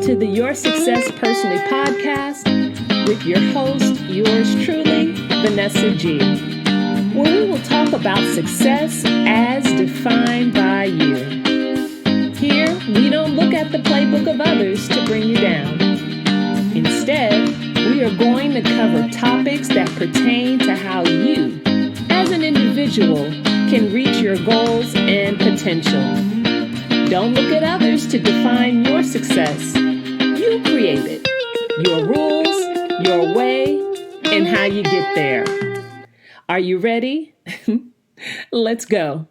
to the Your Success Personally podcast with your host, yours truly, Vanessa G, where we will talk about success as defined by you. Here, we don't look at the playbook of others to bring you down. Instead, we are going to cover topics that pertain to how you, as an individual, can reach your goals and potential. Don't look at others to define your success. You create it. Your rules, your way, and how you get there. Are you ready? Let's go.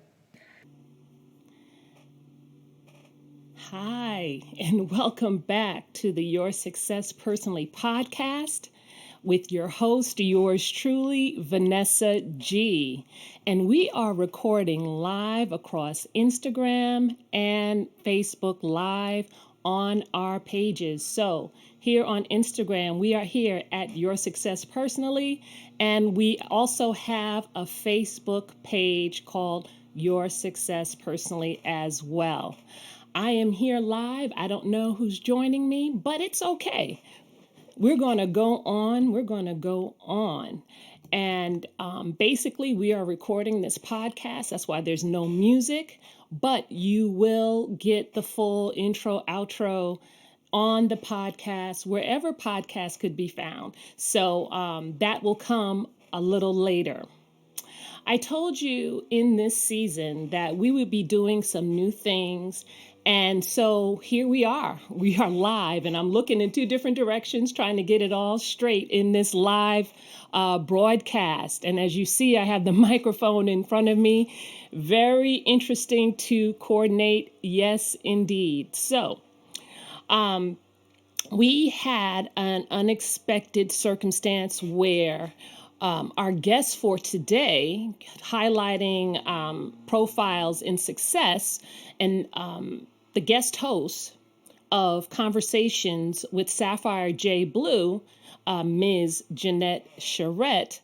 Hi, and welcome back to the Your Success Personally podcast with your host, yours truly, Vanessa G. And we are recording live across Instagram and Facebook Live on our pages. So here on Instagram, we are here at Your Success Personally, and we also have a Facebook page called Your Success Personally as well. I am here live. I don't know who's joining me, but it's okay. We're going to go on. And basically, we are recording this podcast. That's why there's no music, but you will get the full intro, outro on the podcast, wherever podcasts could be found. So that will come a little later. I told you in this season that we would be doing some new things. And so here we are live, and I'm looking in two different directions, trying to get it all straight in this live broadcast. And as you see, I have the microphone in front of me. Very interesting to coordinate. Yes, indeed. So, we had an unexpected circumstance where our guest for today, highlighting profiles in success, and the guest host of Conversations with Sapphire J. Blue, Ms. Jeanette Charette,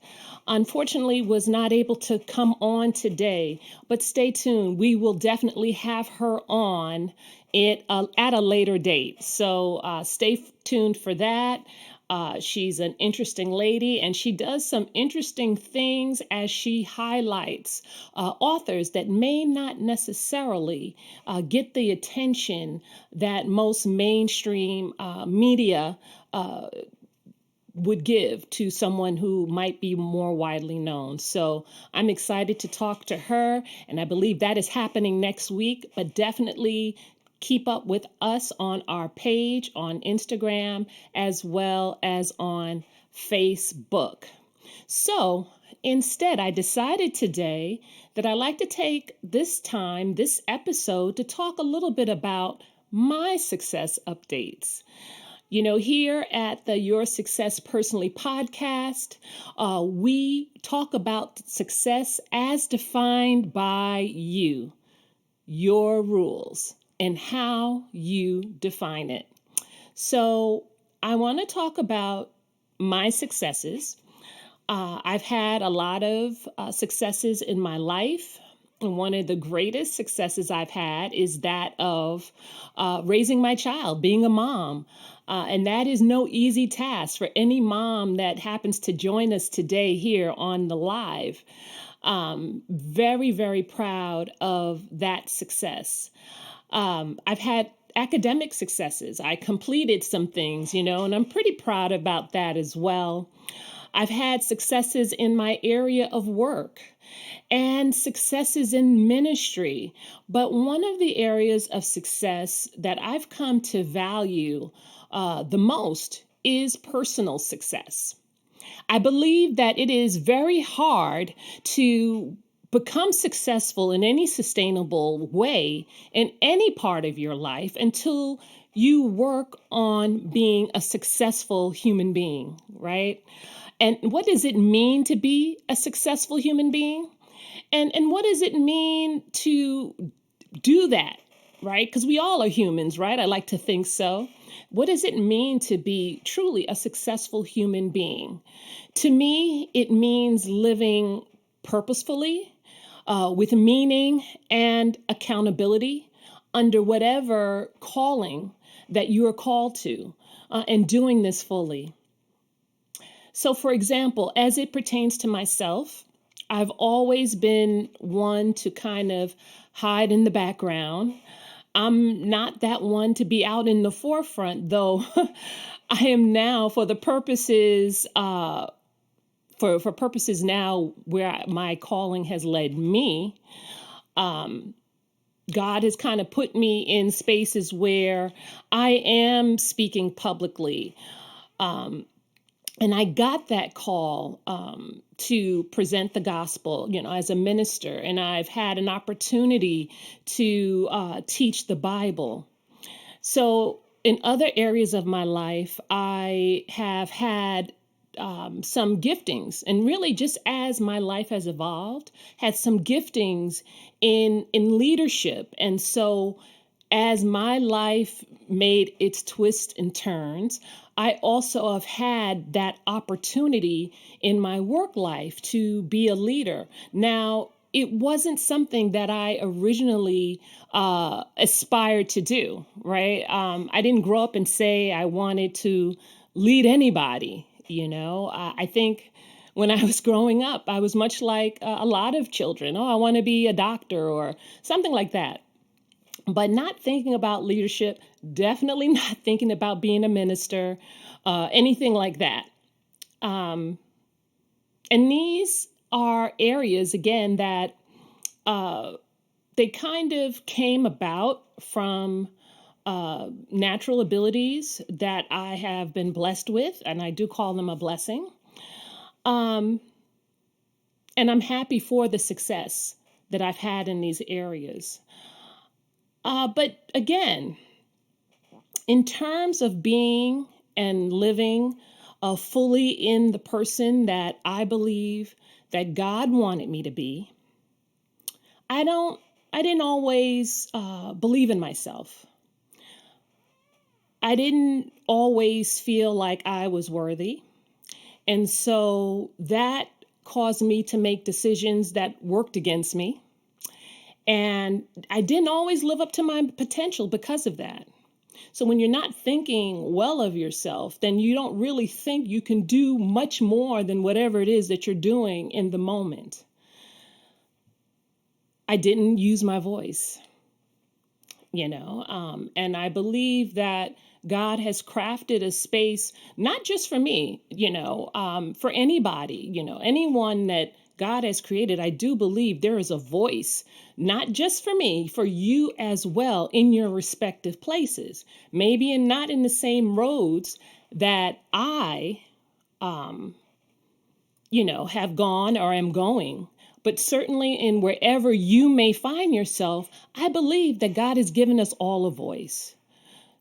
unfortunately was not able to come on today, but stay tuned. We will definitely have her on it at a later date. So stay tuned for that. She's an interesting lady, and she does some interesting things as she highlights authors that may not necessarily get the attention that most mainstream media would give to someone who might be more widely known. So I'm excited to talk to her, and I believe that is happening next week, but definitely keep up with us on our page on Instagram as well as on Facebook. So instead, I decided today that I'd like to take this episode, to talk a little bit about my success updates. You know, here at the Your Success Personally podcast, we talk about success as defined by you, your rules, and how you define it. So I want to talk about my successes. I've had a lot of successes in my life. And one of the greatest successes I've had is that of raising my child, being a mom. And that is no easy task for any mom that happens to join us today here on the live. Very, very proud of that success. I've had academic successes. I completed some things, and I'm pretty proud about that as well. I've had successes in my area of work and successes in ministry. But one of the areas of success that I've come to value the most is personal success. I believe that it is very hard to become successful in any sustainable way in any part of your life until you work on being a successful human being, right? And what does it mean to be a successful human being? And what does it mean to do that, right? Because we all are humans, right? I like to think so. What does it mean to be truly a successful human being? To me, it means living purposefully, with meaning and accountability, under whatever calling that you are called to, and doing this fully. So, for example, as it pertains to myself, I've always been one to kind of hide in the background. I'm not that one to be out in the forefront, though. I am now, for the purposes for purposes now where my calling has led me. God has kind of put me in spaces where I am speaking publicly. And I got that call to present the gospel, as a minister, and I've had an opportunity to teach the Bible. So in other areas of my life, I have had some giftings, and really just as my life has evolved, had some giftings in leadership. And so as my life made its twists and turns, I also have had that opportunity in my work life to be a leader. Now, it wasn't something that I originally aspired to do, right? I didn't grow up and say I wanted to lead anybody, I think when I was growing up, I was much like a lot of children. Oh, I want to be a doctor or something like that, but not thinking about leadership, definitely not thinking about being a minister, anything like that. And these are areas, again, that they kind of came about from natural abilities that I have been blessed with, and I do call them a blessing. And I'm happy for the success that I've had in these areas. But again, in terms of being and living fully in the person that I believe that God wanted me to be, I didn't always believe in myself. I didn't always feel like I was worthy. And so that caused me to make decisions that worked against me. And I didn't always live up to my potential because of that. So when you're not thinking well of yourself, then you don't really think you can do much more than whatever it is that you're doing in the moment. I didn't use my voice, and I believe that God has crafted a space, not just for me, for anybody, anyone that God has created. I do believe there is a voice, not just for me, for you as well in your respective places, maybe not in the same roads that I, have gone or am going. But certainly in wherever you may find yourself, I believe that God has given us all a voice.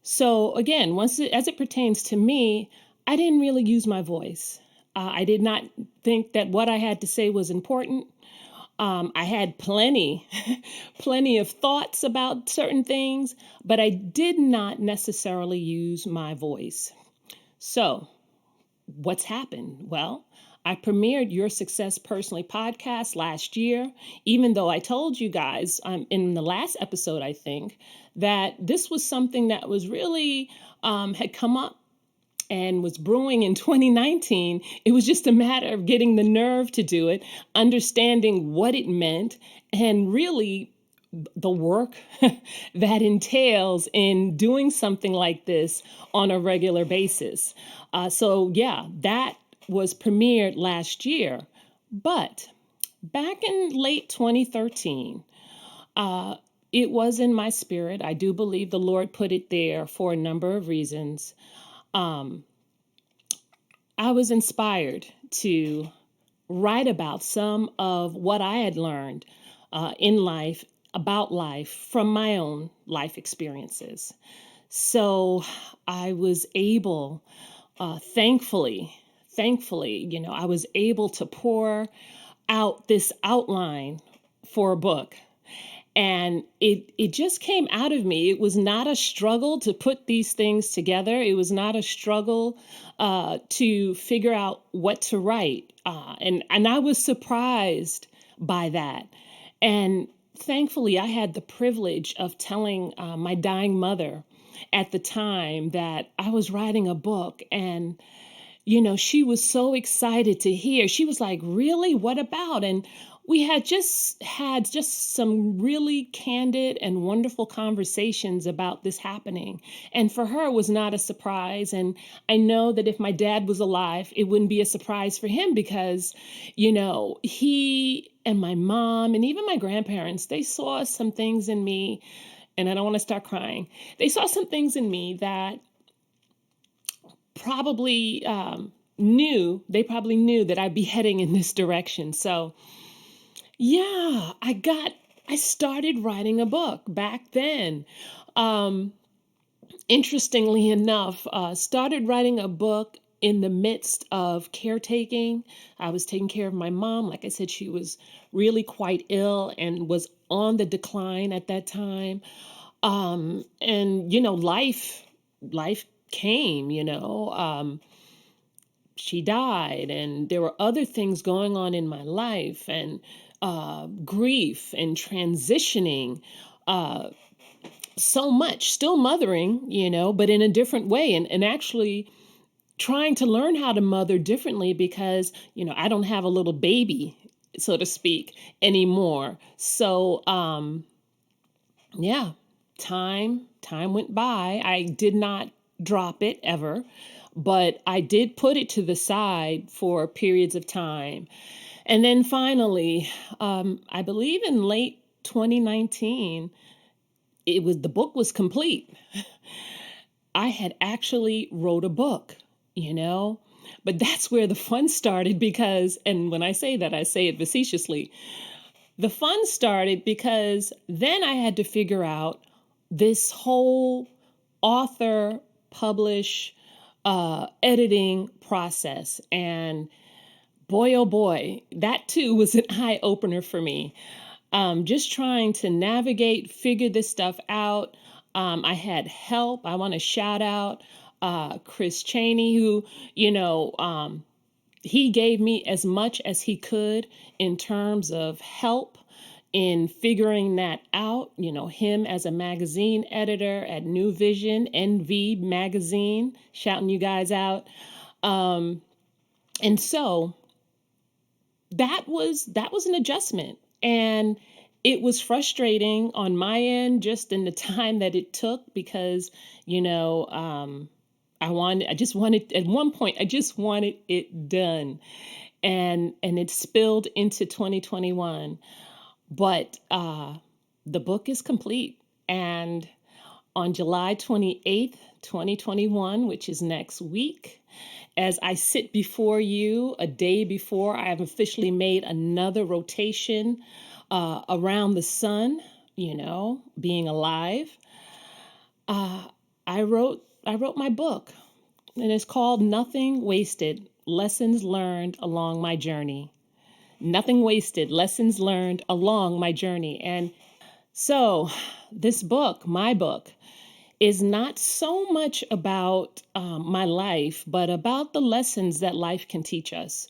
So again, as it pertains to me, I didn't really use my voice. I did not think that what I had to say was important. I had plenty of thoughts about certain things, but I did not necessarily use my voice. So what's happened? Well, I premiered Your Success Personally podcast last year, even though I told you guys in the last episode, I think, that this was something that was really had come up and was brewing in 2019. It was just a matter of getting the nerve to do it, understanding what it meant, and really the work that entails in doing something like this on a regular basis. So yeah, that was premiered last year. But back in late 2013, it was in my spirit. I do believe the Lord put it there for a number of reasons. I was inspired to write about some of what I had learned in life, about life, from my own life experiences. So I was able, thankfully, I was able to pour out this outline for a book. And it just came out of me. It was not a struggle to put these things together. It was not a struggle to figure out what to write. And I was surprised by that. And thankfully, I had the privilege of telling my dying mother at the time that I was writing a book. And she was so excited to hear. She was like, "Really? What about?" And we had just some really candid and wonderful conversations about this happening. And for her, it was not a surprise. And I know that if my dad was alive, it wouldn't be a surprise for him because, he and my mom and even my grandparents, they saw some things in me, and I don't want to start crying. They saw some things in me that probably probably knew that I'd be heading in this direction. So yeah, I started writing a book back then. Um, Interestingly enough, started writing a book in the midst of caretaking. I was taking care of my mom. Like I said, she was really quite ill and was on the decline at that time. And life came, she died, and there were other things going on in my life, and grief and transitioning, uh, so much, still mothering, but in a different way, and actually trying to learn how to mother differently because, I don't have a little baby, so to speak, anymore. So, yeah, time went by. I did not drop it ever, but I did put it to the side for periods of time. And then finally, I believe in late 2019, the book was complete. I had actually wrote a book, you know? But that's where the fun started because, and when I say that, I say it facetiously. The fun started because then I had to figure out this whole author, publish, editing process. And boy, oh boy, that too was an eye opener for me. Just trying to navigate, figure this stuff out. I had help. I want to shout out Chris Cheney, who, he gave me as much as he could in terms of help in figuring that out. Him as a magazine editor at New Vision, NV magazine, shouting you guys out. And so that was an adjustment, and it was frustrating on my end just in the time that it took because I just wanted, at one point I just wanted it done, and it spilled into 2021. But the book is complete, and on July 28th, 2021, which is next week, as I sit before you a day before I have officially made another rotation around the sun, being alive, uh, I wrote my book, and it's called Nothing Wasted: Lessons Learned Along My Journey. Nothing wasted, lessons learned along my journey. And so, this book, my book, is not so much about my life, but about the lessons that life can teach us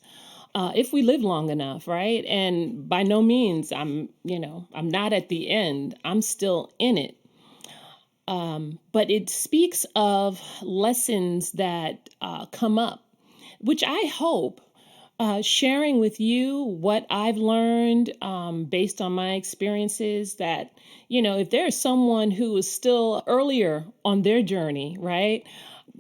if we live long enough, right? And by no means, I'm not at the end. I'm still in it. But it speaks of lessons that come up, which I hope sharing with you what I've learned based on my experiences, that, if there's someone who is still earlier on their journey, right,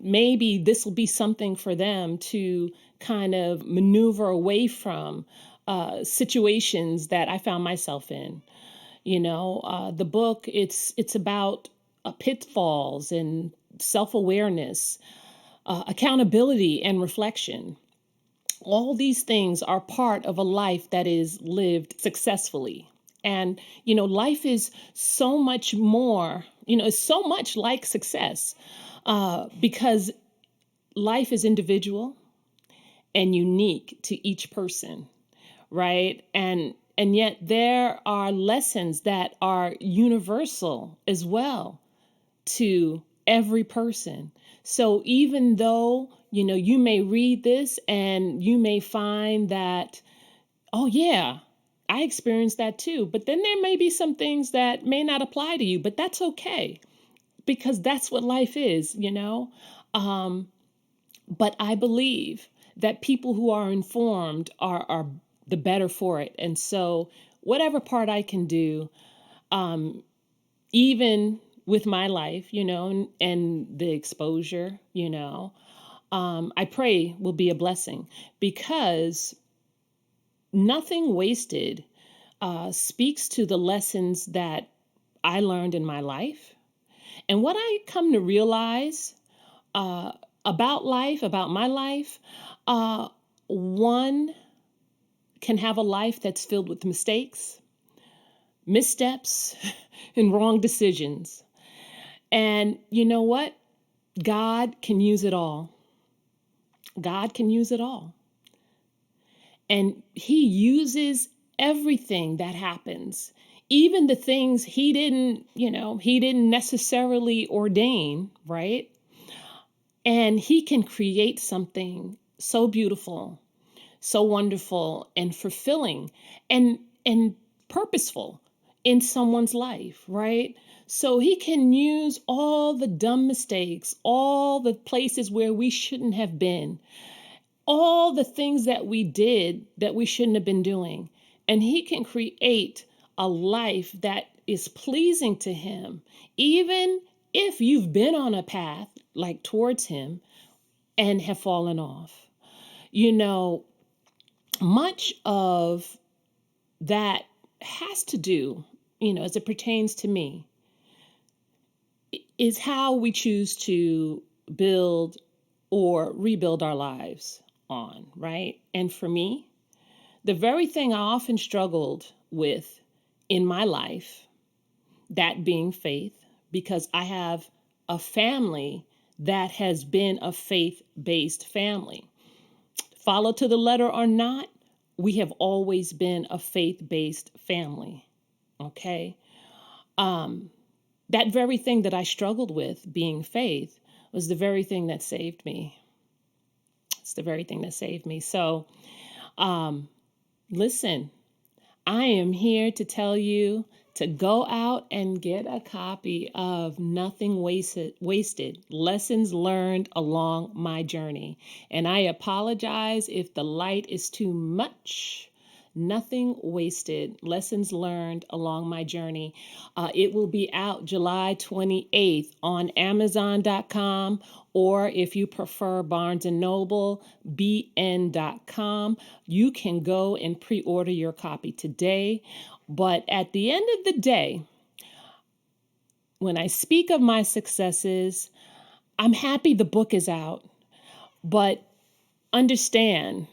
maybe this will be something for them to kind of maneuver away from situations that I found myself in. The book, it's about pitfalls and self-awareness, accountability and reflection. All these things are part of a life that is lived successfully. And, life is so much more, it's so much like success because life is individual and unique to each person, right? And yet there are lessons that are universal as well to every person. So even though, you may read this and you may find that, oh yeah, I experienced that too. But then there may be some things that may not apply to you, but that's okay because that's what life is, you know? Um, but I believe that people who are informed are the better for it. And so whatever part I can do, um, even with my life, and the exposure, I pray will be a blessing because nothing wasted speaks to the lessons that I learned in my life. And what I come to realize uh, about life, about my life, uh, one can have a life that's filled with mistakes, missteps, and wrong decisions. And you know what? God can use it all. God can use it all. And He uses everything that happens, even the things he didn't necessarily ordain, right? And He can create something so beautiful, so wonderful and fulfilling and purposeful in someone's life, right? So He can use all the dumb mistakes, all the places where we shouldn't have been, all the things that we did that we shouldn't have been doing. And He can create a life that is pleasing to Him, even if you've been on a path like towards Him and have fallen off. You know, much of that has to do, as it pertains to me, is how we choose to build or rebuild our lives on, right? And for me, the very thing I often struggled with in my life, that being faith, because I have a family that has been a faith-based family. Follow to the letter or not, we have always been a faith-based family, okay? That very thing that I struggled with, being faith, was the very thing that saved me. It's the very thing that saved me. So, listen, I am here to tell you to go out and get a copy of Nothing Wasted, Lessons Learned Along My Journey. And I apologize if the light is too much. Nothing Wasted, Lessons Learned Along My Journey. It will be out July 28th on Amazon.com, or if you prefer Barnes & Noble, bn.com. You can go and pre-order your copy today. But at the end of the day, when I speak of my successes, I'm happy the book is out. But understand,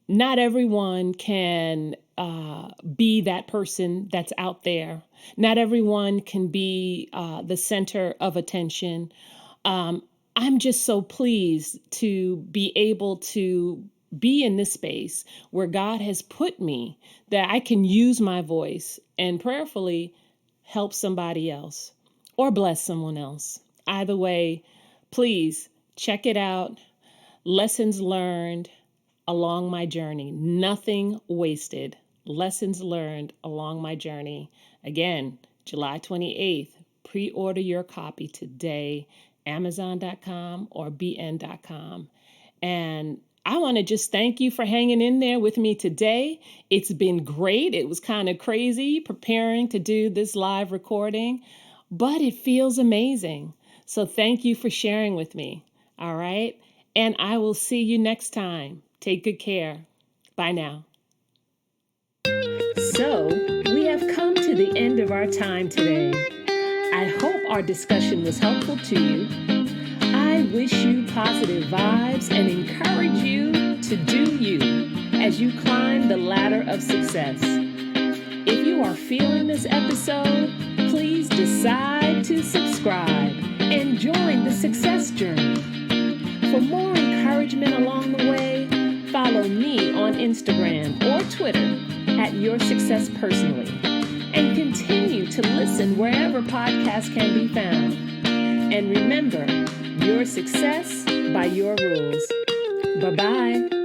not everyone can be that person that's out there. Not everyone can be the center of attention. I'm just so pleased to be able to be in this space where God has put me, that I can use my voice and prayerfully help somebody else or bless someone else. Either way, please check it out. Lessons Learned Along My Journey. Nothing Wasted. Lessons Learned Along My Journey. Again, July 28th. Pre-order your copy today, Amazon.com or bn.com. And I want to just thank you for hanging in there with me today. It's been great. It was kind of crazy preparing to do this live recording, but it feels amazing. So thank you for sharing with me. All right. And I will see you next time. Take good care. Bye now. So we have come to the end of our time today. I hope our discussion was helpful to you. I wish you positive vibes and encourage you to do you as you climb the ladder of success. If you are feeling this episode, please decide to subscribe and join the success journey. For more encouragement along the way, follow me on Instagram or Twitter at Your Success Personally, and continue to listen wherever podcasts can be found. And remember, your success by your rules. Bye-bye.